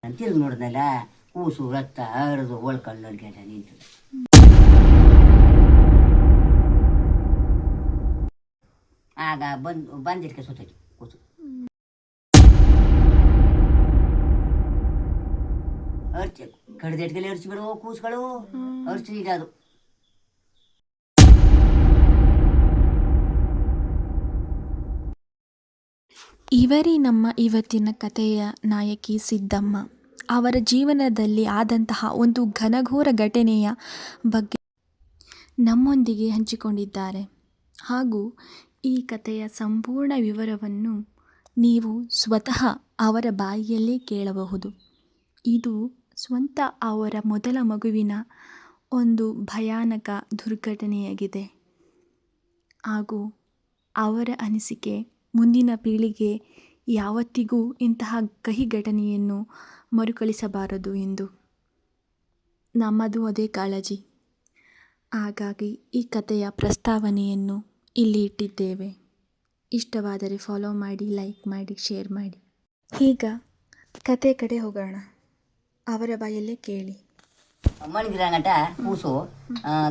ತಿರುಗಿ ನೋಡಿದ್ನಲ್ಲ ಕೂಸು ರಕ್ತ ಹರಿದು ಒಳ್ಕಲ್ಲು ನಡ್ಗೆಲ್ಲ ನಿಂತು. ಆಗ ಬಂದಿಟ್ಕೆ ಸುತ್ತೈತು ಕೂಸು. ಅರ್ಚಿ ಕಡ್ದಿಟ್ಗೆಲ್ಲ ಅರ್ಚಿ ಬಿಡುವ ಕೂಸುಗಳು ಅರ್ಚಿ ಇಲ್ಲ ಅದು. ಇವರೇ ನಮ್ಮ ಇವತ್ತಿನ ಕಥೆಯ ನಾಯಕಿ ಸಿದ್ದಮ್ಮ. ಅವರ ಜೀವನದಲ್ಲಿ ಆದಂತಹ ಒಂದು ಘನಘೋರ ಘಟನೆಯ ಬಗ್ಗೆ ನಮ್ಮೊಂದಿಗೆ ಹಂಚಿಕೊಂಡಿದ್ದಾರೆ. ಹಾಗೂ ಈ ಕಥೆಯ ಸಂಪೂರ್ಣ ವಿವರವನ್ನು ನೀವು ಸ್ವತಃ ಅವರ ಬಾಯಿಯಲ್ಲೇ ಕೇಳಬಹುದು. ಇದು ಸ್ವಂತ ಅವರ ಮೊದಲ ಮಗುವಿನ ಒಂದು ಭಯಾನಕ ದುರ್ಘಟನೆಯಾಗಿದೆ. ಹಾಗೂ ಅವರ ಅನಿಸಿಕೆ ಮುಂದಿನ ಪೀಳಿಗೆ ಯಾವತ್ತಿಗೂ ಇಂತಹ ಕಹಿ ಘಟನೆಯನ್ನು ಮರುಕಳಿಸಬಾರದು ಎಂದು ನಮ್ಮದು ಅದೇ ಕಾಳಜಿ. ಹಾಗಾಗಿ ಈ ಕಥೆಯ ಪ್ರಸ್ತಾವನೆಯನ್ನು ಇಲ್ಲಿ ಇಟ್ಟಿದ್ದೇವೆ. ಇಷ್ಟವಾದರೆ ಫಾಲೋ ಮಾಡಿ, ಲೈಕ್ ಮಾಡಿ, ಶೇರ್ ಮಾಡಿ. ಈಗ ಕತೆ ಕಡೆ ಹೋಗೋಣ. ಅವರ ಬಾಯಲ್ಲೇ ಕೇಳಿ. ಮಣಗಿರಂಗಂಟ ಕೂಸು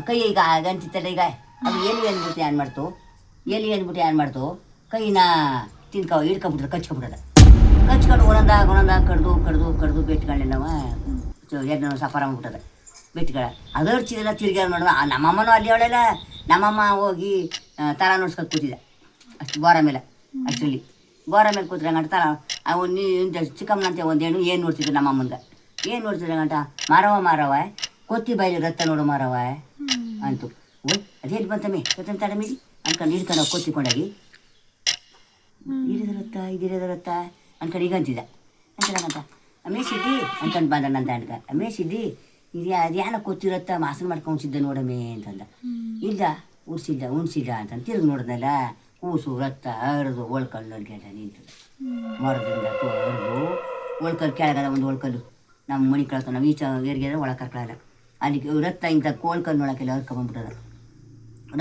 ಕೈ ಈಗ ಗಂಟಿತ್ತಲ್ಲ, ಈಗ ಅದು ಎಲ್ಲಿ ಅಂದ್ಬಿಟ್ಟು ಏನು ಮಾಡ್ತು, ಎಲ್ಲಿ ಅಂದ್ಬಿಟ್ಟು ಏನು ಮಾಡ್ತು, ಕೈನ ಹಿಡ್ಕೊಂಬಿಟ್ರೆ ಕಚ್ಕೊಂಡು ಒಂದೊಂದಾಗ ಕಡ್ದು ಬೆಟ್ಗಳನ್ನೆಲ್ಲವ ಎರಡನೇ ಸಫಾರ ಮಾಡ್ಬಿಟ್ಟದ ಬೆಟ್ಗಳ. ಅದು ಹರ್ಚಿದೆಲ್ಲ ತಿರ್ಗಿ ನೋಡಿದ. ನಮ್ಮಮ್ಮನೂ ಅಲ್ಲಿ ಅವಳೆಲ್ಲ ನಮ್ಮಮ್ಮ ಹೋಗಿ ತಲ ನೋಡ್ಸ್ಕೊಂಡು ಕೂತಿದ್ದ ಅಷ್ಟು ಬೋರ ಮೇಲೆ. ಆ್ಯಕ್ಚುಲಿ ಬೋರ ಮೇಲೆ ಕೂತ್ರಂಗಂಟ ತಲ ಅವನು ಚಿಕ್ಕಮ್ಮನಂತೆ ಒಂದೇನು ಏನು ನೋಡ್ತಿದ್ರು ನಮ್ಮಮ್ಮಂಗೆ. ಏನು ನೋಡ್ತಿದ್ರಂಗಂಟ ಮಾರವ ಕೊತ್ತಿ ಬಾಯಿಲಿ ರಕ್ತ ನೋಡು ಮಾರವ ಅಂತು. ಓಯ್ ಅದೇನು ಬಂತಮ್ಮಿ ಗೊತ್ತಂತ ತಡಮಿಡಿ ಅನ್ಕೊಂಡು ಹಿಡ್ಕೊಂಡು ಕೊತ್ತಿಕೊಂಡಾಗಿ ಇದಿರದ ರಕ್ತ ಅನ್ಕೊಂಡು ಈಗ ಅಂತಿದ್ದ. ಅಂತಿದಂಗಂತ ಅಮೇಶಿದ್ದಿ ಅನ್ಕೊಂಡು ಬಂದ ನಂತ ಅನ್ಕ ಅಮೇಶಿದ್ದಿ ಇದು ಅದ್ಯಾನ ಕೊತ್ತಿರತ್ತ ಮಾಸನ ಮಾಡ್ಕೊಂಡ್ಸಿದ್ದ ನೋಡಮ್ಮೆ ಅಂತಂದ. ಇಲ್ಲ ಉಣ್ಸಿಲ್ಲ ಅಂತಂದು ತಿರುಗಿ ನೋಡಿದ್ನಲ್ಲ ಕೂಸು ರಕ್ತ ಹರಿದು ಒಳ್ಕಲ್ಲು ನಡ್ಗೆಲ್ಲ ನಿಂತು. ಮರದಿಂದ ಹರಿದು ಒಳ್ಕಲ್ಲು ಕೆಳಗದ ಒಂದು ಒಳ್ಕಲ್ಲು ನಮ್ಮ ಮನೆ ಕಳ್ಕೊಂಡು ನಾವು ಈಚ ಏರಿಗೆದ ಒಳಗೆ ಕರ್ಕೊಳ್ಳಲ್ಲ. ಅಲ್ಲಿ ರಕ್ತ ಇಂಥ ಕೋಳ್ಕಲ್ಲು ನೋಡೋಕ್ಕೆಲ್ಲ ಹರ್ಕೊಂಬಂದ್ಬಿಟ್ಟದ.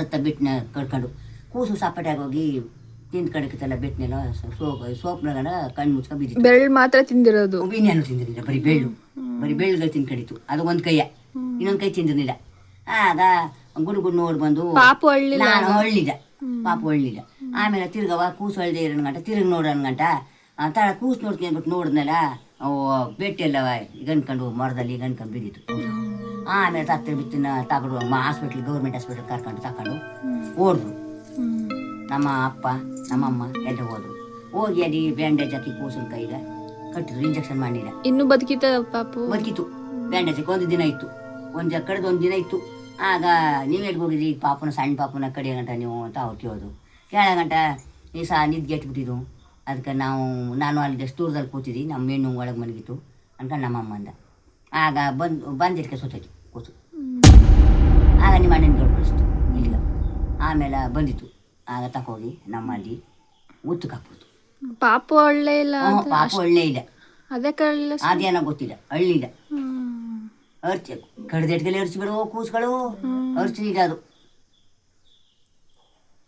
ರಕ್ತ ಬೆಟ್ಟನ ಕಡ್ಕೊಂಡು ಕೂಸು ಸಪ್ಪಟಾಗಿ ಹೋಗಿ ತಿಂದು ಕಡಕತ್ತಲ್ಲ ಬೆಟ್ಟನೆಲ್ಲ ಸೋಪ್ನಾಗನ ಕಣ್ಣು ಮುಚ್ಕೊಂಡು ಬಿದ್ದಿತ್ತು. ಬೆಳ್ಳು ಮಾತ್ರ ತಿಂದಿರೋದು, ಇನ್ನೇನು ತಿಂದಿರಲಿಲ್ಲ, ಬರೀ ಬೆಳ್ಳುಗಳು ತಿಂದು ಕಡಿತು. ಅದು ಒಂದು ಕೈಯ, ಇನ್ನೊಂದು ಕೈ ತಿಂದಿರಲಿಲ್ಲ. ಆಗ ಗುಡು ನೋಡಿ ಬಂದು ಪಾಪು ಹಳ್ಳಿಲ್ಲ, ನಾನು ಹಳ್ಳಿಲ್ಲ. ಆಮೇಲೆ ತಿರ್ಗವ ಕೂಸು ಹಳ್ದೆ ಇರೋನ್ಗಂಟ ತಿರುಗಿ ನೋಡೋನ್ಗಂಟ ತಳ ಕೂಸು ನೋಡ್ತೀನಿ ಅಂದ್ಬಿಟ್ಟು ನೋಡಿದ್ನಲ್ಲ ಬೆಟ್ಟೆಲ್ಲವ ಗಣ್ಕೊಂಡು ಮರದಲ್ಲಿ ಗಣ್ಕೊಂಡು ಬಿದ್ದಿತ್ತು. ಆಮೇಲೆ ತಕ್ಕ ಬಿತ್ತಿನ ತಗೊಂಡು ಗೌರ್ಮೆಂಟ್ ಹಾಸ್ಪಿಟ್ಲ್ ಕರ್ಕೊಂಡು ತಗೊಂಡು ಓಡಿದ್ರು. ನಮ್ಮ ಅಪ್ಪ ನಮ್ಮಮ್ಮ ಎಲ್ಲ ಹೋದ್ರು. ಹೋಗಿ ಅಲ್ಲಿ ಬ್ಯಾಂಡೇಜ್ ಹಾಕಿ ಕೂಸಿನ ಕೈಗೆ ಕಟ್ಟಿದ್ರು. ಇಂಜೆಕ್ಷನ್ ಮಾಡಿಲ್ಲ. ಇನ್ನು ಬದುಕಿತ ಪಾಪು ಬದುಕಿತ್ತು. ಬ್ಯಾಂಡೇಜ್ ಹಾಕಿ ಒಂದು ದಿನ ಇತ್ತು, ಕಳೆದು ಒಂದು ದಿನ ಇತ್ತು. ಆಗ ನೀವು ಎಲ್ಲಿ ಹೋಗಿದ್ರಿ ಪಾಪನ ಸಣ್ಣ ಪಾಪನ ಕಡಿಯ ಗಂಟ ನೀವು ಅಂತ ಅವ್ರು ಕೇಳೋದು. ಕೇಳಗಂಟ ಈ ನಿದ್ಗೆಟ್ಬಿಟ್ಟಿದ್ದು. ಅದಕ್ಕೆ ನಾನು ಅಲ್ಲಿ ಎಷ್ಟು ದೂರದಲ್ಲಿ ಕೂತಿದ್ದಿ, ನಮ್ಮ ಹೆಣ್ಣು ಒಳಗೆ ಮಲಗಿತ್ತು ಅನ್ಕೊಂಡು ನಮ್ಮಮ್ಮ ಅಂದ. ಆಗ ಬಂದಿಟ್ಕೆ ಸುತ್ತೈತು ಕೂಸು. ಆಗ ನಿಮ್ಮ ಅಣ್ಣನ ಕಳಿಸ್ತು ಇಲ್ಲಿಗ. ಆಮೇಲೆ ಬಂದಿತ್ತು. ಆಗ ತಕೋಗಿ ನಮ್ಮಲ್ಲಿ ಉತ್ತಕ್ಕೆ ಹಾಕ್ಬಿಡ್ತು. ಪಾಪು ಒಳ್ಳೆ ಇಲ್ಲ, ಪಾಪು ಒಳ್ಳೆ ಇಲ್ಲ, ಅದೇನೋ ಗೊತ್ತಿಲ್ಲ, ಹಳ್ಳಿಲ್ಲ. ಅರ್ಚಿ ಕಡ್ದೆಟ್ಗೆಲ್ಲ ಅರ್ಚಿ ಬಿಡುವ ಕೂಸುಗಳು ಅರ್ಚಿ ಇಲ್ಲ ಅದು.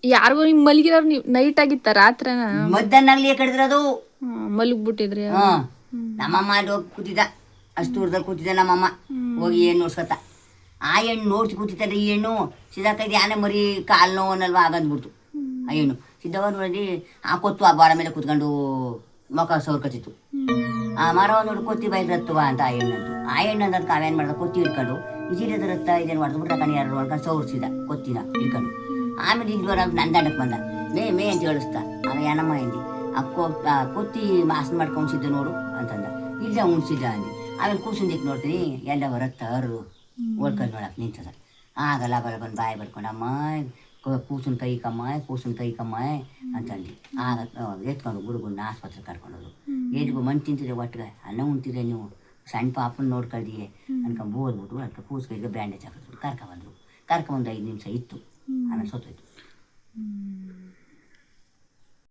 ಯಾರಿಗೂ ಹಿಂಗ್ ಮಲಗಿರೋರು ನೀವು ನೈಟ್ ಆಗಿತ್ತ ರಾತ್ರನ ಮಧ್ಯಾಹ್ನಾಗ್ಲಿಯೇ ಕಡಿದ್ರದು. ಮಲಗ್ಬಿಟ್ಟಿದ್ರಿ. ನಮ್ಮಮ್ಮ ಅಲ್ಲಿ ಹೋಗಿ ಕೂತಿದ್ದ, ಅಷ್ಟು ದೂರದಲ್ಲಿ ಕೂತಿದ್ದ ನಮ್ಮಮ್ಮ. ಹೋಗಿ ಏನು ನೋಡ್ಸ್ಕೊತ ಆ ಹೆಣ್ಣು ನೋಡ್ಸಿ ಕೂತಿದ್ದ. ಈ ಹೆಣ್ಣು ಸಿದ್ಧಾಕೈದು ಯಾನೆ ಮರಿ ಕಾಲು ನೋವನ್ನಲ್ವ ಆಗಂದ್ಬಿಡ್ತು. ಆ ಹೆಣ್ಣು ಸಿದ್ಧವ ನೋಡಿ ಆ ಕೊತ್ತು ಆ ಬಾರ ಮೇಲೆ ಕೂತ್ಕೊಂಡು ಮೊಕ ಸೌರ್ಕತಿತ್ತು. ಆ ಮರವ ನೋಡಿ ಕೊತ್ತಿ ಬೈಲ್ ರತ್ತುವ ಅಂತ ಆ ಹೆಣ್ಣಂತು. ಆ ಹೆಣ್ಣು ಅದಕ್ಕೆ ಅವೇನು ಮಾಡ್ದ ಕೊತ್ತಿ ಹಿಡ್ಕೊಂಡು ಇಜಿರದ ರತ್ತ ಇದೇನು ಮಾಡ್ದು ಬಿಟ್ಟ ಕಣಿ ಯಾರು ಮಾಡ್ಕೊಂಡು ಸೌರಿಸಿದ ಕೊತ್ತಿನ ಹಿಡ್ಕೊಂಡು. ಆಮೇಲೆ ಈಗ ನನ್ನ ದಂಡಕ್ಕೆ ಬಂದ ಮೇ ಅಂತ ಹೇಳಿಸ್ತಾ. ಆಗ ಏನಮ್ಮ ಎಂದಿ ಆ ಕೊತ್ತಿ ಮಾಸನ ಮಾಡ್ಕೊಂಡ್ಸಿದ್ದ ನೋಡು ಅಂತಂದ. ಇಲ್ಲ ಉಣ್ಸಿದ್ದ ಅಂದಿ. ಆಮೇಲೆ ಕೂಸಿಂದಿಕ್ಕೆ ನೋಡ್ತೀನಿ ಎಲ್ಲ ರಕ್ತ ಹರಿದು ಒಳ್ಕಲ್ಲು ನೋಡಕ್ಕೆ ನಿಂತದ. ಆಗ ಲಬ ಬಂದು ಬಾಯಿ ಬಡ್ಕೊಂಡು ಕೂಸಿನ ಕೈ ಕಮ್ಮ ಅಂತಂದು. ಆಗ ಎತ್ಕೊಂಡು ಹುಡುಗನ್ನ ಆಸ್ಪತ್ರೆ ಕರ್ಕೊಂಡೋದು. ಎಲ್ಲಿಗೂ ಮಣ್ಣು ತಿಂತಿದ್ರೆ ಒಟ್ಟಿಗೆ ಅನ್ನ ಉಣ್ತಿದ್ರೆ ನೀವು ಸಣ್ಣ ಪಾಪನ ನೋಡ್ಕೊಳ್ದಿಯೇ ಅನ್ಕೊಂಡು ಬೋದ್ಬಿಟ್ಟು ಅದಕ್ಕೆ ಕೂಸು ಕೈಗೆ ಬ್ಯಾಂಡೇಜ್ ಹಾಕಿದ್ರು. ಕರ್ಕೊಂಬಂದು 5 ನಿಮಿಷ ಇತ್ತು. ಆಮೇಲೆ ಸತ್ತೋಯ್ತು.